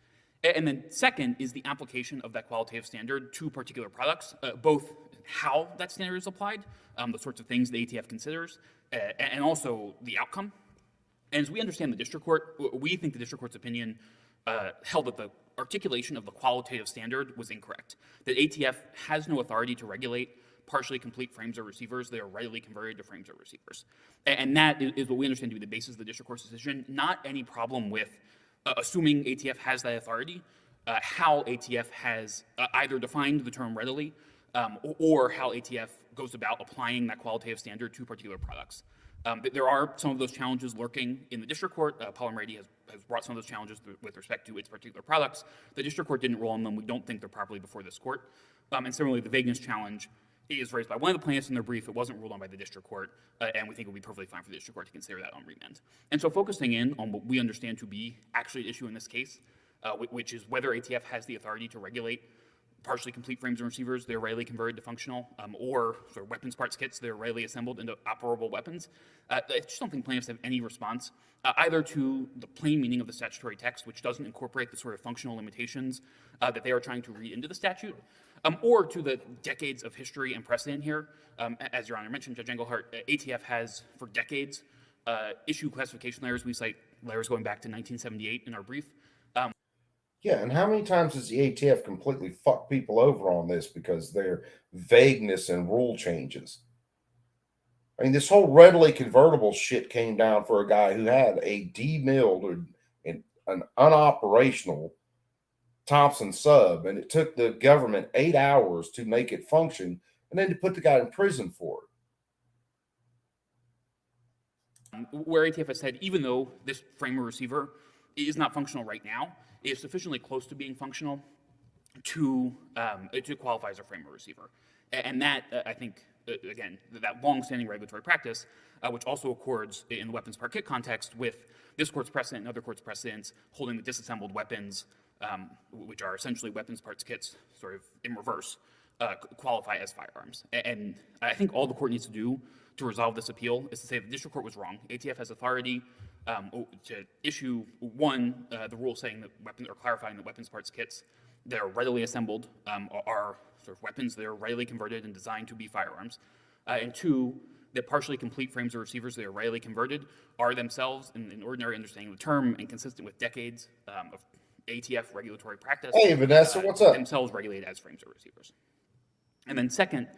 And then second is the application of that qualitative standard to particular products, both how that standard is applied, the sorts of things the ATF considers, and also the outcome. And as we understand the district court, we think the district court's opinion held that the articulation of the qualitative standard was incorrect, that ATF has no authority to regulate partially complete frames of receivers. They are readily converted to frames of receivers. And that is what we understand to be the basis of the district court's decision, not any problem with assuming ATF has that authority, how ATF has either defined the term readily or how ATF goes about applying that qualitative standard to particular products. There are some of those challenges lurking in the district court. Paul Brady has brought some of those challenges with respect to its particular products. The district court didn't rule on them. We don't think they're properly before this court. And similarly, the vagueness challenge is raised by one of the plaintiffs in their brief. It wasn't ruled on by the district court, and we think it would be perfectly fine for the district court to consider that on remand. And so focusing in on what we understand to be actually an issue in this case, which is whether ATF has the authority to regulate partially complete frames and receivers that are readily converted to functional, or sort of weapons parts kits that are readily assembled into operable weapons. I just don't think plaintiffs have any response either to the plain meaning of the statutory text, which doesn't incorporate the sort of functional limitations that they are trying to read into the statute, or to the decades of history and precedent here. As Your Honor mentioned, Judge Engelhardt, ATF has for decades issued classification layers. We cite layers going back to 1978 in our brief. Yeah, and how many times has the ATF completely fucked people over on this because their vagueness and rule changes? I mean, this whole readily convertible shit came down for a guy who had a demilled or an unoperational Thompson sub, and it took the government 8 hours to make it function and then to put the guy in prison for it. Where ATF has said, even though this frame or receiver is not functional right now, it is sufficiently close to being functional to qualify as a frame or receiver. And that, I think, again, that long-standing regulatory practice, which also accords in the weapons part kit context with this court's precedent and other courts' precedents holding the disassembled weapons, which are essentially weapons parts kits sort of in reverse, qualify as firearms. And I think all the court needs to do to resolve this appeal is to say the district court was wrong. ATF has authority to issue the rule saying that weapons, or clarifying that weapons parts kits that are readily assembled are sort of weapons that are readily converted and designed to be firearms, and two, that partially complete frames or receivers that are readily converted are themselves, in an ordinary understanding of the term and consistent with decades of ATF regulatory practice. Hey, Vanessa, what's up? Themselves regulated as frames or receivers. And then second,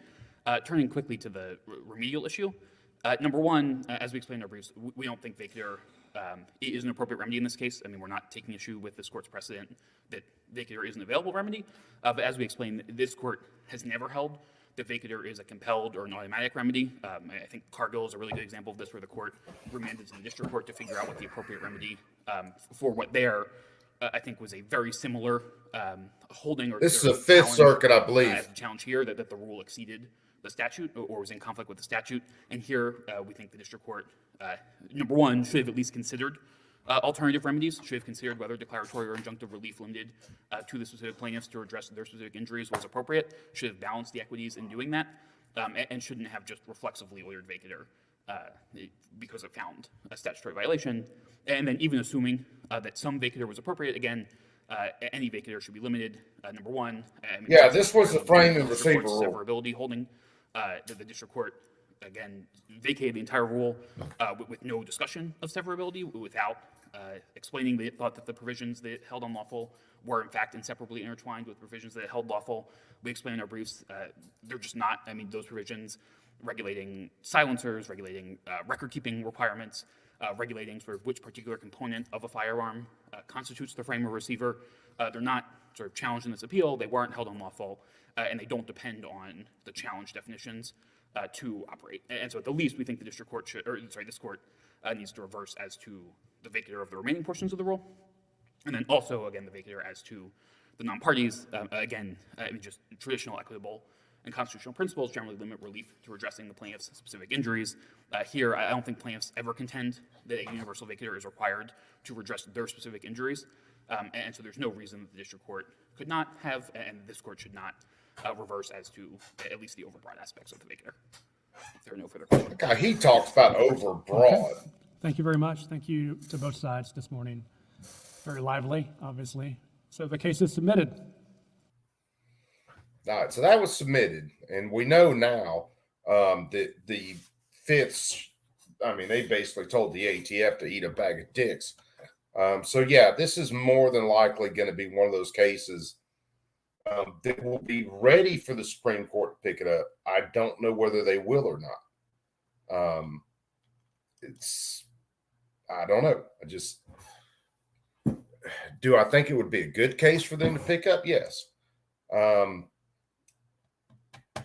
turning quickly to the remedial issue. Number one, as we explained in our briefs, we don't think vacatur is an appropriate remedy in this case. I mean, we're not taking issue with this court's precedent that vacatur is an available remedy. But as we explained, this court has never held that vacatur is a compelled or an automatic remedy. I think Cargill is a really good example of this, where the court remanded to the district court to figure out what the appropriate remedy for what there, I think, was a very similar holding. Or this is a Fifth Circuit, I believe. Challenge here that the rule exceeded the statute or was in conflict with the statute. And here we think the district court, number one, should have at least considered alternative remedies, should have considered whether declaratory or injunctive relief limited to the specific plaintiffs to address their specific injuries was appropriate, should have balanced the equities in doing that, and shouldn't have just reflexively ordered vacatur because it found a statutory violation. And then even assuming that some vacatur was appropriate, again, any vacatur should be limited. Number one. This was the frame and receiver rule. Severability holding that the district court, again, vacated the entire rule with no discussion of severability, without explaining that it thought that the provisions that it held unlawful were in fact inseparably intertwined with provisions that it held lawful. We explain in our briefs, they're just not. I mean, those provisions regulating silencers, regulating record-keeping requirements, regulating sort of which particular component of a firearm constitutes the frame or receiver, they're not sort of challenged in this appeal. They weren't held unlawful, and they don't depend on the challenge definitions to operate. And so at the least, we think the district court this court needs to reverse as to the vacatur of the remaining portions of the rule. And then also, again, the vacatur as to the non-parties. Just traditional, equitable, and constitutional principles generally limit relief to redressing the plaintiff's specific injuries. Here, I don't think plaintiffs ever contend that a universal vacatur is required to redress their specific injuries. And so there's no reason that the district court could not have, and this court should not reverse as to at least the overbroad aspects of the vacatur. If there are no further questions. God, he talks about overbroad. Thank you very much. Thank you to both sides this morning. Very lively, obviously. So the case is submitted. All right, so that was submitted, and we know now that the Fifths, they basically told the ATF to eat a bag of dicks. This is more than likely going to be one of those cases that will be ready for the Supreme Court to pick it up. I don't know whether they will or not. I don't know. Do I think it would be a good case for them to pick up? Yes.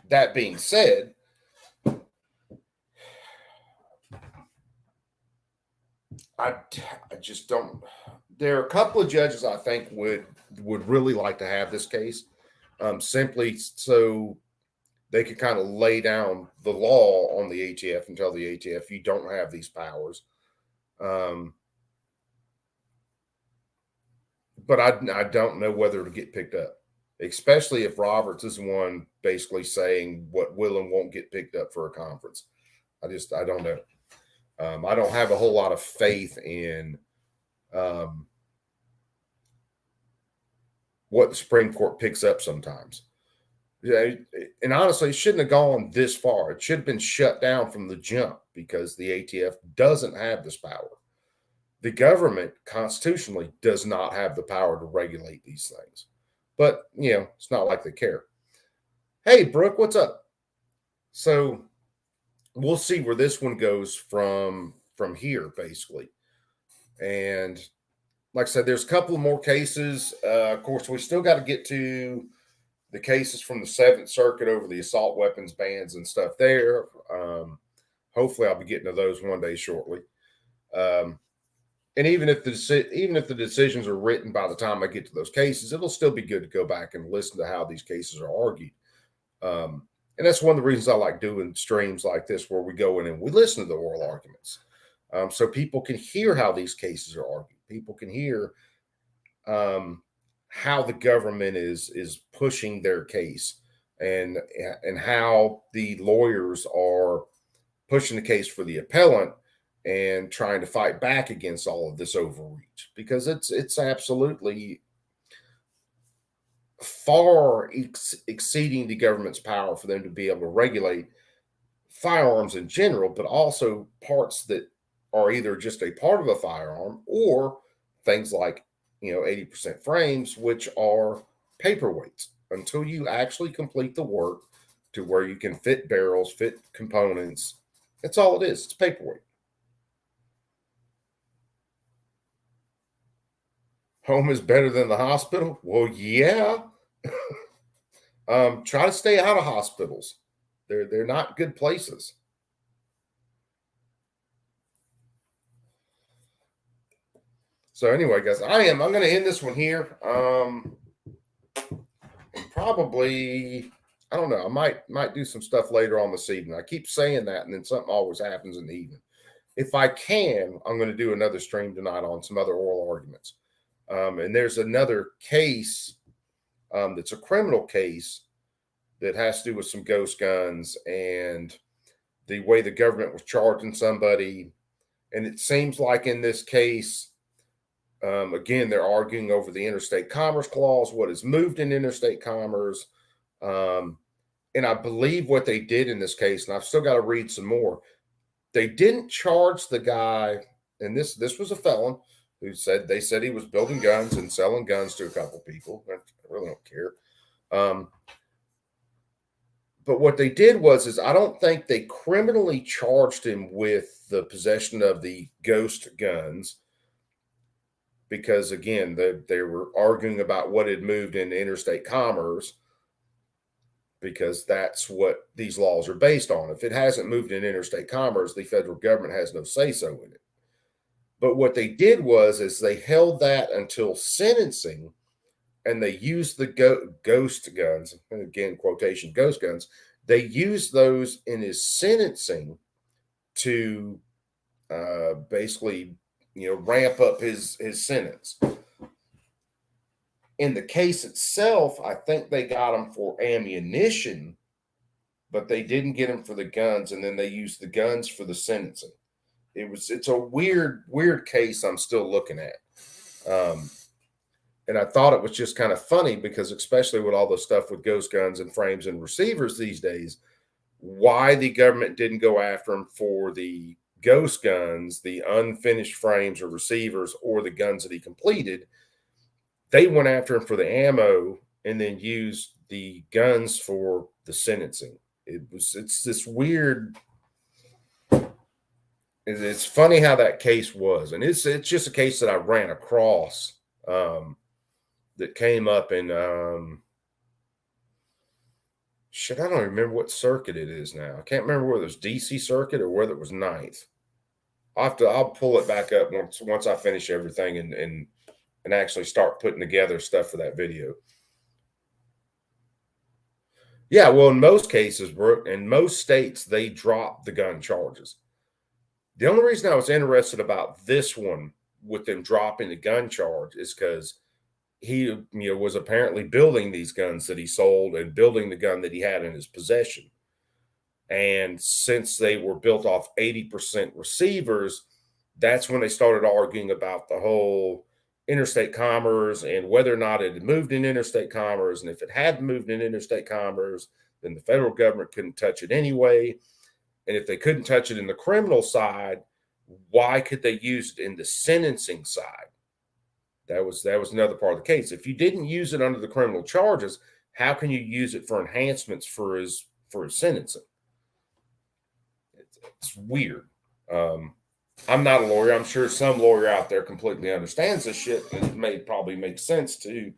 That being said, I just don't. There are a couple of judges I think would really like to have this case, simply so they could kind of lay down the law on the ATF and tell the ATF you don't have these powers. But I don't know whether it'll get picked up, especially if Roberts is the one basically saying what will and won't get picked up for a conference. I don't know. I don't have a whole lot of faith in what the Supreme Court picks up sometimes. And honestly, it shouldn't have gone this far. It should have been shut down from the jump because the ATF doesn't have this power. The government constitutionally does not have the power to regulate these things. But, it's not like they care. Hey, Brooke, what's up? So we'll see where this one goes from here, basically. And like I said, there's a couple of more cases. Of course, we still got to get to the cases from the 7th Circuit over the assault weapons bans and stuff there. Hopefully, I'll be getting to those one day shortly. And even if the decisions are written by the time I get to those cases, it'll still be good to go back and listen to how these cases are argued. And that's one of the reasons I like doing streams like this, where we go in and we listen to the oral arguments, so people can hear how these cases are argued. People can hear how the government is pushing their case, and how the lawyers are pushing the case for the appellant and trying to fight back against all of this overreach, because it's absolutely far exceeding the government's power for them to be able to regulate firearms in general, but also parts that are either just a part of a firearm or things like 80% frames, which are paperweights. Until you actually complete the work to where you can fit barrels, fit components, that's all it is. It's paperweight. Home is better than the hospital? Well, yeah. Try to stay out of hospitals. They're not good places. So anyway, guys, I'm going to end this one here. Probably, I don't know. I might do some stuff later on this evening. I keep saying that, and then something always happens in the evening. If I can, I'm going to do another stream tonight on some other oral arguments. And there's another case that's a criminal case that has to do with some ghost guns and the way the government was charging somebody. And it seems like in this case, again, they're arguing over the interstate commerce clause, what is moved in interstate commerce. And I believe what they did in this case, and I've still got to read some more, they didn't charge the guy, and this was a felon, who said he was building guns and selling guns to a couple people. I really don't care. But what they did was I don't think they criminally charged him with the possession of the ghost guns, because again, they were arguing about what had moved into interstate commerce, because that's what these laws are based on. If it hasn't moved in interstate commerce, the federal government has no say-so in it. But what they did was they held that until sentencing, and they used the ghost guns, and again, quotation, ghost guns. They used those in his sentencing to basically, ramp up his sentence. In the case itself, I think they got him for ammunition, but they didn't get him for the guns, and then they used the guns for the sentencing. It's a weird case I'm still looking at. And I thought it was just kind of funny, because especially with all the stuff with ghost guns and frames and receivers these days, why the government didn't go after him for the ghost guns, the unfinished frames or receivers, or the guns that he completed. They went after him for the ammo and then used the guns for the sentencing. It's this weird. It's funny how that case was, and it's just a case that I ran across that came up in I don't remember what circuit it is now. I can't remember whether it was DC circuit or whether it was 9th. I'll pull it back up once I finish everything and actually start putting together stuff for that video. Yeah, well, in most cases, Brooke, in most states, they drop the gun charges. The only reason I was interested about this one with them dropping the gun charge is because he, was apparently building these guns that he sold and building the gun that he had in his possession. And since they were built off 80% receivers, that's when they started arguing about the whole interstate commerce and whether or not it had moved in interstate commerce. And if it hadn't moved in interstate commerce, then the federal government couldn't touch it anyway. And if they couldn't touch it in the criminal side, why could they use it in the sentencing side? That was another part of the case. If you didn't use it under the criminal charges, how can you use it for enhancements for his sentencing? It's weird. I'm not a lawyer. I'm sure some lawyer out there completely understands this shit, and it may probably make sense to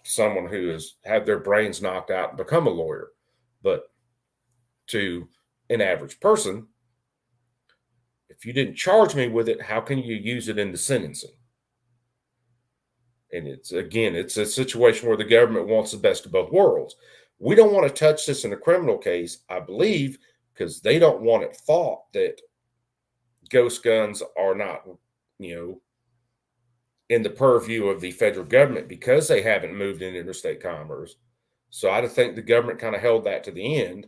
someone who has had their brains knocked out and become a lawyer. But to an average person, if you didn't charge me with it, how can you use it in the sentencing? And it's a situation where the government wants the best of both worlds. We don't want to touch this in a criminal case, I believe, because they don't want it thought that ghost guns are not, in the purview of the federal government because they haven't moved in interstate commerce. So I think the government kind of held that to the end.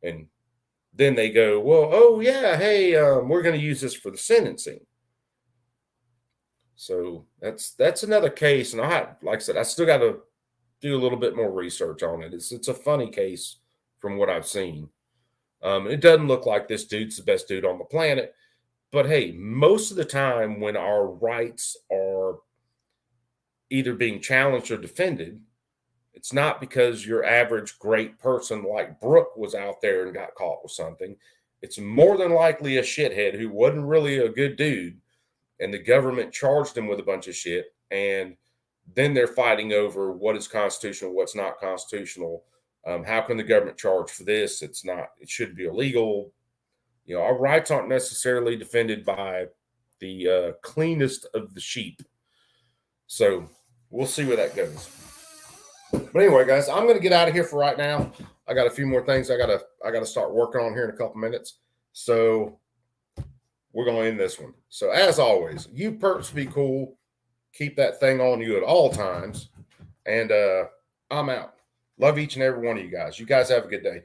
And then they go, well, oh, yeah, hey, we're going to use this for the sentencing. So that's another case. And like I said, I still got to do a little bit more research on it. It's a funny case from what I've seen. It doesn't look like this dude's the best dude on the planet. But hey, most of the time when our rights are either being challenged or defended, it's not because your average great person like Brooke was out there and got caught with something. It's more than likely a shithead who wasn't really a good dude, and the government charged him with a bunch of shit, and then they're fighting over what is constitutional, what's not constitutional. How can the government charge for this? It should be illegal. Our rights aren't necessarily defended by the cleanest of the sheep. So we'll see where that goes. But anyway, guys, I'm going to get out of here for right now. I got a few more things I gotta start working on here in a couple minutes. So we're going to end this one. So as always, you perps be cool. Keep that thing on you at all times. And I'm out. Love each and every one of you guys. You guys have a good day.